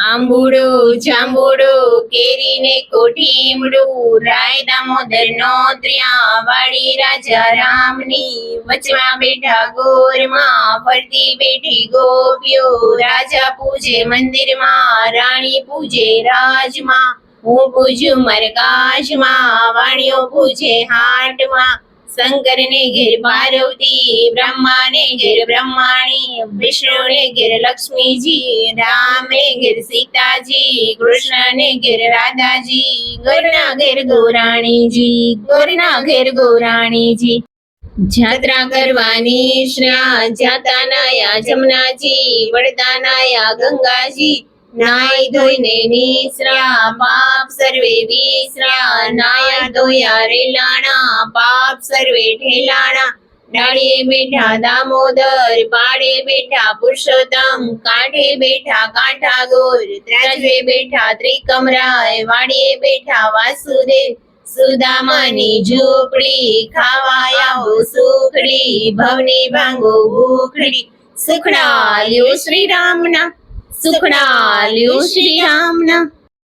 આંબુડો જાંબુડો કેરીને કોઠીમડું રાય દામોદર નો ત્ર્યા વાડી રાજા રામની વચમાં બેઠા ગોરમાં ફરતી બેઠી ગોપીઓ રાજા પૂજે મંદિરમાં રાણી પૂજે રાજમાં હું પૂજું મરકાશમાં વાણીઓ પૂજે હાટમાં શંકર ને ઘેર પાર્વતી બ્રહ્મા ને ઘેર બ્રહ્માણી વિષ્ણુ ને ઘેર લક્ષ્મીજી રામ ને ઘેર સીતાજી કૃષ્ણ ને ઘેર રાધાજી ગોરના ઘેર ગૌરાણીજી ગોરના ઘેર ગૌરાણીજી જાત્રા કરવાની શ્રા જાતા નાયા જમનાજી વડતા નાયા ગંગાજી નાય ધોઈને નિસરા પાપ સર્વે વિસરા નાયા ધોયા રેલાણા પાપ સર્વે ઠેલાણા ડાળીએ બેઠા દામોદર પાડે બેઠા પુરુષોત્તમ કાંઠે બેઠા કાંઠા ગોર ત્રાજવે બેઠા ત્રિકમરાય વાડીએ બેઠા વાસુદેવ સુદામાની ઝૂંપડી ખાવા આવો સુખડી ભવની ભાંગો ભૂખડી સુખડા લ્યો શ્રી રામના સુખડા લ્યો શ્રી રામના।